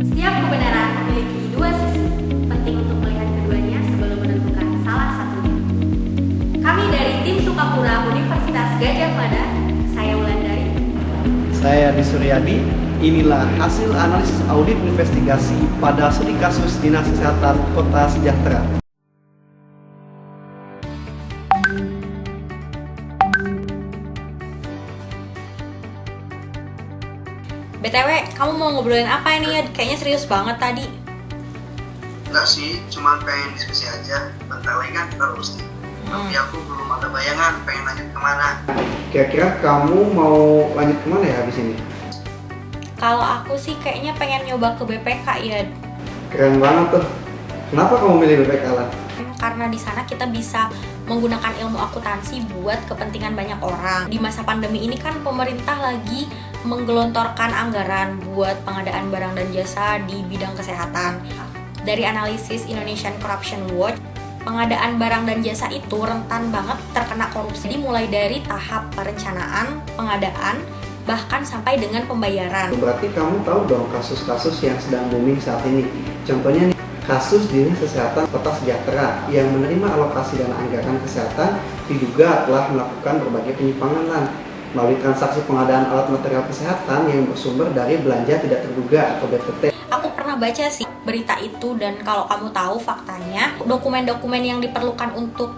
Setiap kebenaran memiliki dua sisi, penting untuk melihat keduanya sebelum menentukan salah satunya. Kami dari tim Sukapura Universitas Gadjah Mada, saya Wulandari. Saya Adi Suryadi. Inilah hasil analisis audit investigasi pada studi kasus Dinas Kesehatan Kota Sejahtera. BTW, kamu mau ngobrolin apa ini ya? Kayaknya serius banget tadi. Enggak sih, cuma pengen diskusi aja. Bentar lagi kan kita lulus nih. Tapi aku belum ada bayangan pengen lanjut kemana. Kira-kira kamu mau lanjut kemana ya habis ini? Kalau aku sih kayaknya pengen nyoba ke BPK ya. Keren banget tuh. Kenapa kamu milih BPK lah? Karena di sana kita bisa menggunakan ilmu akuntansi buat kepentingan banyak orang. Di masa pandemi ini kan pemerintah lagi menggelontorkan anggaran buat pengadaan barang dan jasa di bidang kesehatan. Dari analisis Indonesian Corruption Watch, pengadaan barang dan jasa itu rentan banget terkena korupsi, mulai dari tahap perencanaan, pengadaan, bahkan sampai dengan pembayaran. Berarti kamu tahu dong kasus-kasus yang sedang booming saat ini. Contohnya nih, kasus Dinas Kesehatan Kota Sejahtera yang menerima alokasi dana anggaran kesehatan diduga telah melakukan berbagai penyimpangan melalui transaksi pengadaan alat material kesehatan yang bersumber dari belanja tidak terduga atau BTT. Aku pernah baca sih berita itu, dan kalau kamu tahu faktanya, dokumen-dokumen yang diperlukan untuk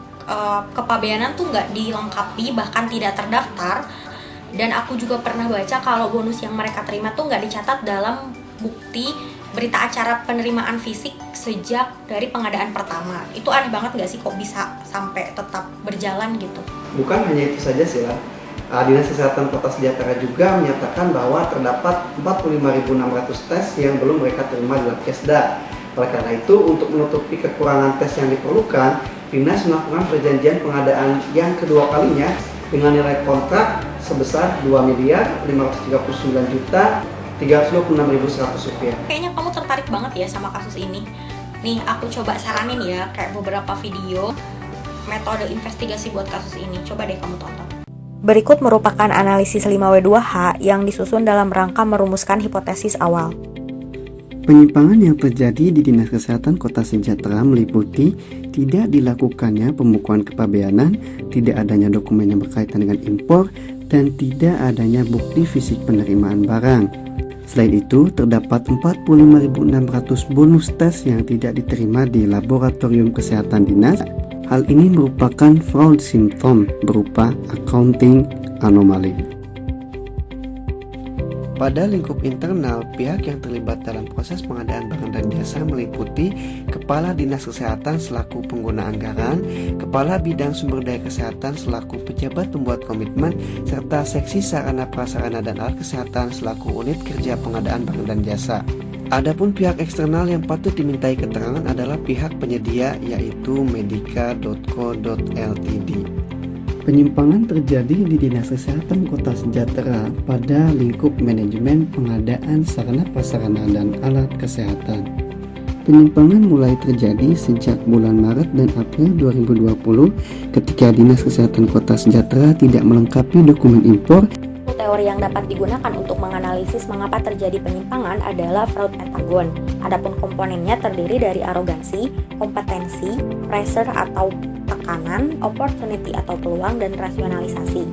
kepabeanan tuh nggak dilengkapi, bahkan tidak terdaftar. Dan aku juga pernah baca kalau bonus yang mereka terima tuh nggak dicatat dalam bukti berita acara penerimaan fisik sejak dari pengadaan pertama. Itu aneh banget nggak sih, kok bisa sampai tetap berjalan gitu? Bukan hanya itu saja sih lah. Dinas Kesehatan Kota Sejahtera juga menyatakan bahwa terdapat 45.600 tes yang belum mereka terima di Labkesda. Oleh karena itu, untuk menutupi kekurangan tes yang diperlukan, Dinas melakukan perjanjian pengadaan yang kedua kalinya dengan nilai kontrak sebesar Rp2.539.326.100. Kayaknya kamu tertarik banget ya sama kasus ini. Nih, aku coba saranin ya, kayak beberapa video metode investigasi buat kasus ini. Coba deh kamu tonton. Berikut merupakan analisis 5W2H yang disusun dalam rangka merumuskan hipotesis awal. Penyimpangan yang terjadi di Dinas Kesehatan Kota Sejahtera meliputi tidak dilakukannya pembukuan kepabeanan, tidak adanya dokumen yang berkaitan dengan impor, dan tidak adanya bukti fisik penerimaan barang. Selain itu, terdapat 45.600 bonus tes yang tidak diterima di laboratorium kesehatan dinas. Hal ini merupakan fraud simptom berupa accounting anomali. Pada lingkup internal, pihak yang terlibat dalam proses pengadaan barang dan jasa meliputi Kepala Dinas Kesehatan selaku pengguna anggaran, Kepala Bidang Sumber Daya Kesehatan selaku pejabat pembuat komitmen, serta Seksi Sarana Prasarana dan Alat Kesehatan selaku unit kerja pengadaan barang dan jasa. Adapun pihak eksternal yang patut dimintai keterangan adalah pihak penyedia, yaitu Medica.co.ltd. Penyimpangan terjadi di Dinas Kesehatan Kota Sejahtera pada lingkup manajemen pengadaan sarana prasarana dan alat kesehatan. Penyimpangan mulai terjadi sejak bulan Maret dan April 2020 ketika Dinas Kesehatan Kota Sejahtera tidak melengkapi dokumen impor. Teori yang dapat digunakan untuk menganalisis mengapa terjadi penyimpangan adalah fraud pentagon. Adapun komponennya terdiri dari arogansi, kompetensi, pressure atau tekanan, opportunity atau peluang, dan rasionalisasi.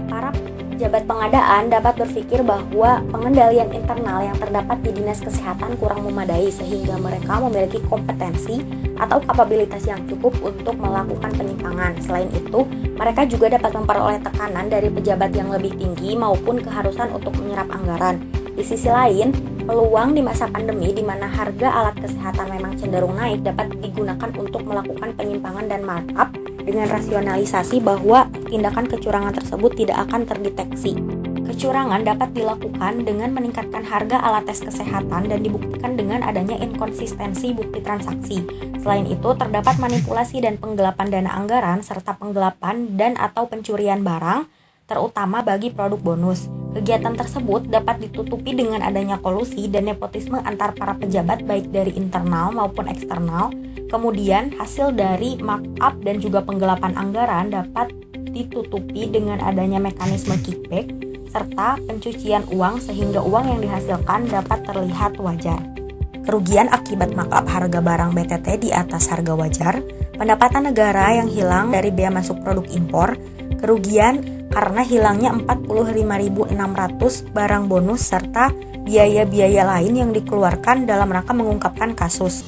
Para pejabat pengadaan dapat berpikir bahwa pengendalian internal yang terdapat di Dinas Kesehatan kurang memadai sehingga mereka memiliki kompetensi atau kapabilitas yang cukup untuk melakukan penyimpangan. Selain itu, mereka juga dapat memperoleh tekanan dari pejabat yang lebih tinggi maupun keharusan untuk menyerap anggaran. Di sisi lain, peluang di masa pandemi di mana harga alat kesehatan memang cenderung naik dapat digunakan untuk melakukan penyimpangan dan markup dengan rasionalisasi bahwa tindakan kecurangan tersebut tidak akan terdeteksi. Kecurangan dapat dilakukan dengan meningkatkan harga alat tes kesehatan dan dibuktikan dengan adanya inkonsistensi bukti transaksi. Selain itu, terdapat manipulasi dan penggelapan dana anggaran serta penggelapan dan atau pencurian barang, terutama bagi produk bonus. Kegiatan tersebut dapat ditutupi dengan adanya kolusi dan nepotisme antar para pejabat baik dari internal maupun eksternal. Kemudian, hasil dari markup dan juga penggelapan anggaran dapat ditutupi dengan adanya mekanisme kickback, serta pencucian uang sehingga uang yang dihasilkan dapat terlihat wajar. Kerugian akibat markup harga barang BTT di atas harga wajar, pendapatan negara yang hilang dari bea masuk produk impor, kerugian karena hilangnya 45.600 barang bonus serta biaya-biaya lain yang dikeluarkan dalam rangka mengungkapkan kasus.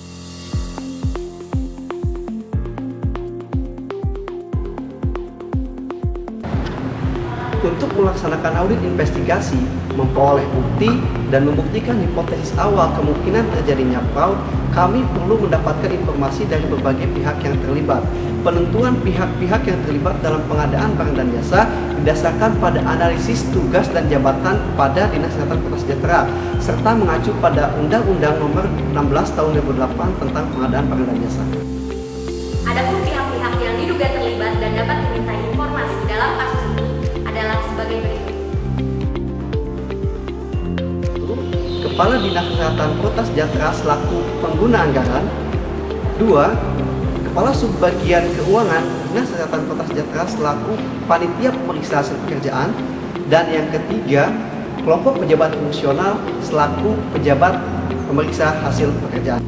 Untuk melaksanakan audit investigasi, memperoleh bukti, dan membuktikan hipotesis awal kemungkinan terjadinya fraud, kami perlu mendapatkan informasi dari berbagai pihak yang terlibat. Penentuan pihak-pihak yang terlibat dalam pengadaan barang dan jasa didasarkan pada analisis tugas dan jabatan pada Dinas Kesehatan Kota Sejahtera, serta mengacu pada Undang-Undang Nomor 16 Tahun 2008 tentang pengadaan barang dan jasa. Adapun pihak-pihak yang diduga terlibat dan dapat diminta informasi dalam kasus ini adalah sebagai berikut. Kepala Dinas Kesehatan Kota Sejahtera selaku pengguna anggaran. 2. Kepala Subbagian Keuangan Dinas Kesehatan Kota Sejahtera selaku panitia pemeriksa hasil pekerjaan. Dan yang ketiga, kelompok pejabat fungsional selaku pejabat pemeriksa hasil pekerjaan.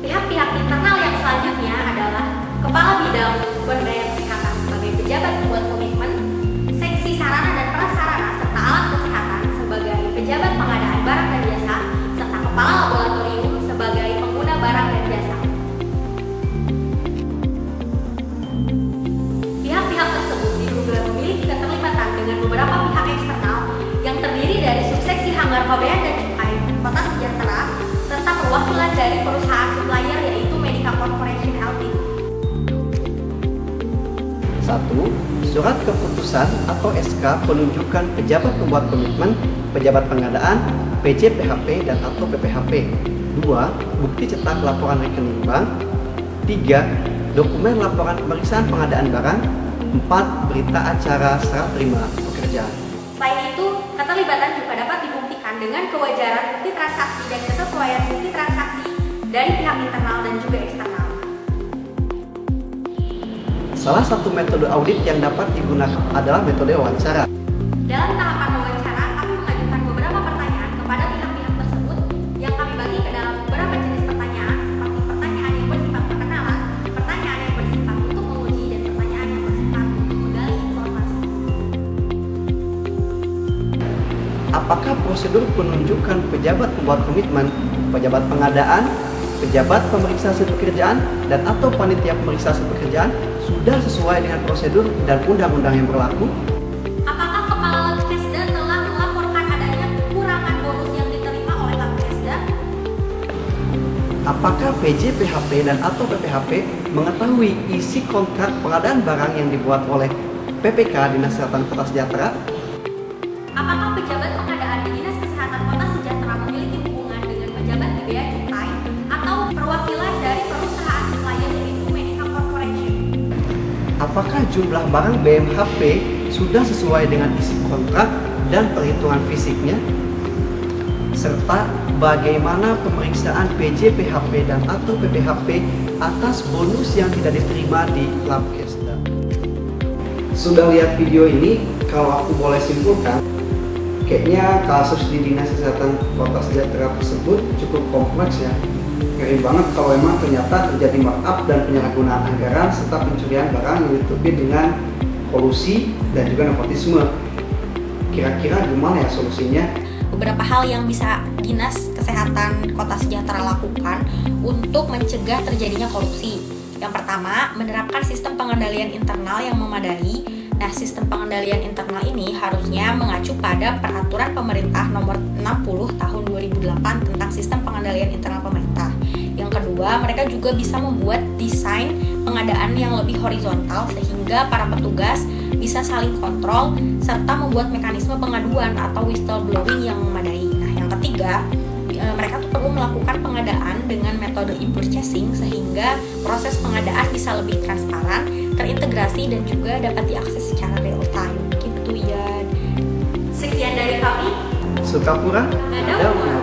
Pihak-pihak internal yang selanjutnya adalah Kepala Bidang Sumber Daya Kesehatan sebagai pejabat pembuat komitmen, Seksi Sarana dan Prasarana serta Alat Kesehatan sebagai pejabat pengadaan barang dan jasa, serta Kepala Laboratorium sebagai pengguna barang dan jasa. Pihak-pihak tersebut diduga memiliki keterlibatan dengan beberapa pihak eksternal yang terdiri dari subseksi Hanggar Pabean dan Cukai Kota Sejahtera serta perwakilan dari perusahaan supplier yaitu Medica Corporation Ltd. 1. Surat keputusan atau SK penunjukan pejabat pembuat komitmen, pejabat pengadaan, PJ PHP dan atau PPHP. 2. Bukti cetak laporan rekening bank. 3. Dokumen laporan pemeriksaan pengadaan barang. 4. Berita acara serah terima pekerjaan. Selain itu, keterlibatan juga dapat dibuktikan dengan kewajaran bukti transaksi dan kesesuaian bukti transaksi dari pihak internal dan juga eksternal. Salah satu metode audit yang dapat digunakan adalah metode wawancara. Dalam tahapan wawancara, kami mengajukan beberapa pertanyaan kepada pihak-pihak tersebut yang kami bagi ke dalam beberapa jenis pertanyaan seperti pertanyaan yang bersifat perkenalan, pertanyaan yang bersifat untuk menguji, dan pertanyaan yang bersifat untuk menggali informasi. Apakah prosedur penunjukan pejabat pembuat komitmen, pejabat pengadaan, pejabat pemeriksa hasil pekerjaan, dan atau panitia pemeriksa hasil pekerjaan sudah sesuai dengan prosedur dan undang-undang yang berlaku? Apakah Kepala Labkesda telah melaporkan adanya kekurangan bonus yang diterima oleh Labkesda? Apakah PJ PHP dan atau PPHP mengetahui isi kontrak pengadaan barang yang dibuat oleh PPK Dinas Kesehatan Kota Sejahtera? Apakah pejabat pengadaan di Dinas Kesehatan Kota Sejahtera memiliki hubungan dengan pejabat di Bea Cukai atau perwakilan dari perusahaan supplier yaitu Medica Corporation? Apakah jumlah barang BMHP sudah sesuai dengan isi kontrak dan perhitungan fisiknya? Serta bagaimana pemeriksaan PJ PHP dan atau PPHP atas bonus yang tidak diterima di Labkesda? Sudah lihat video ini, kalau aku boleh simpulkan, kayaknya kasus di Dinas Kesehatan Kota Sejahtera tersebut cukup kompleks ya. Ngeri banget kalau memang ternyata terjadi markup dan penyalahgunaan anggaran serta pencurian barang yang ditutupi dengan kolusi dan juga nepotisme. Kira-kira gimana ya solusinya? Beberapa hal yang bisa Dinas Kesehatan Kota Sejahtera lakukan untuk mencegah terjadinya korupsi. Yang pertama, menerapkan sistem pengendalian internal yang memadai. Nah, sistem pengendalian internal ini harusnya mengacu pada Peraturan Pemerintah Nomor 60 Tahun 2008 tentang Sistem Pengendalian Internal Pemerintah. Yang kedua, mereka juga bisa membuat desain pengadaan yang lebih horizontal sehingga para petugas bisa saling kontrol serta membuat mekanisme pengaduan atau whistleblowing yang memadai. Nah, yang ketiga, mereka tuh perlu melakukan pengadaan dengan metode e-purchasing sehingga proses pengadaan bisa lebih transparan, terintegrasi dan juga dapat diakses secara real time gitu ya. Sekian dari kami. Sukapura, Nggak ada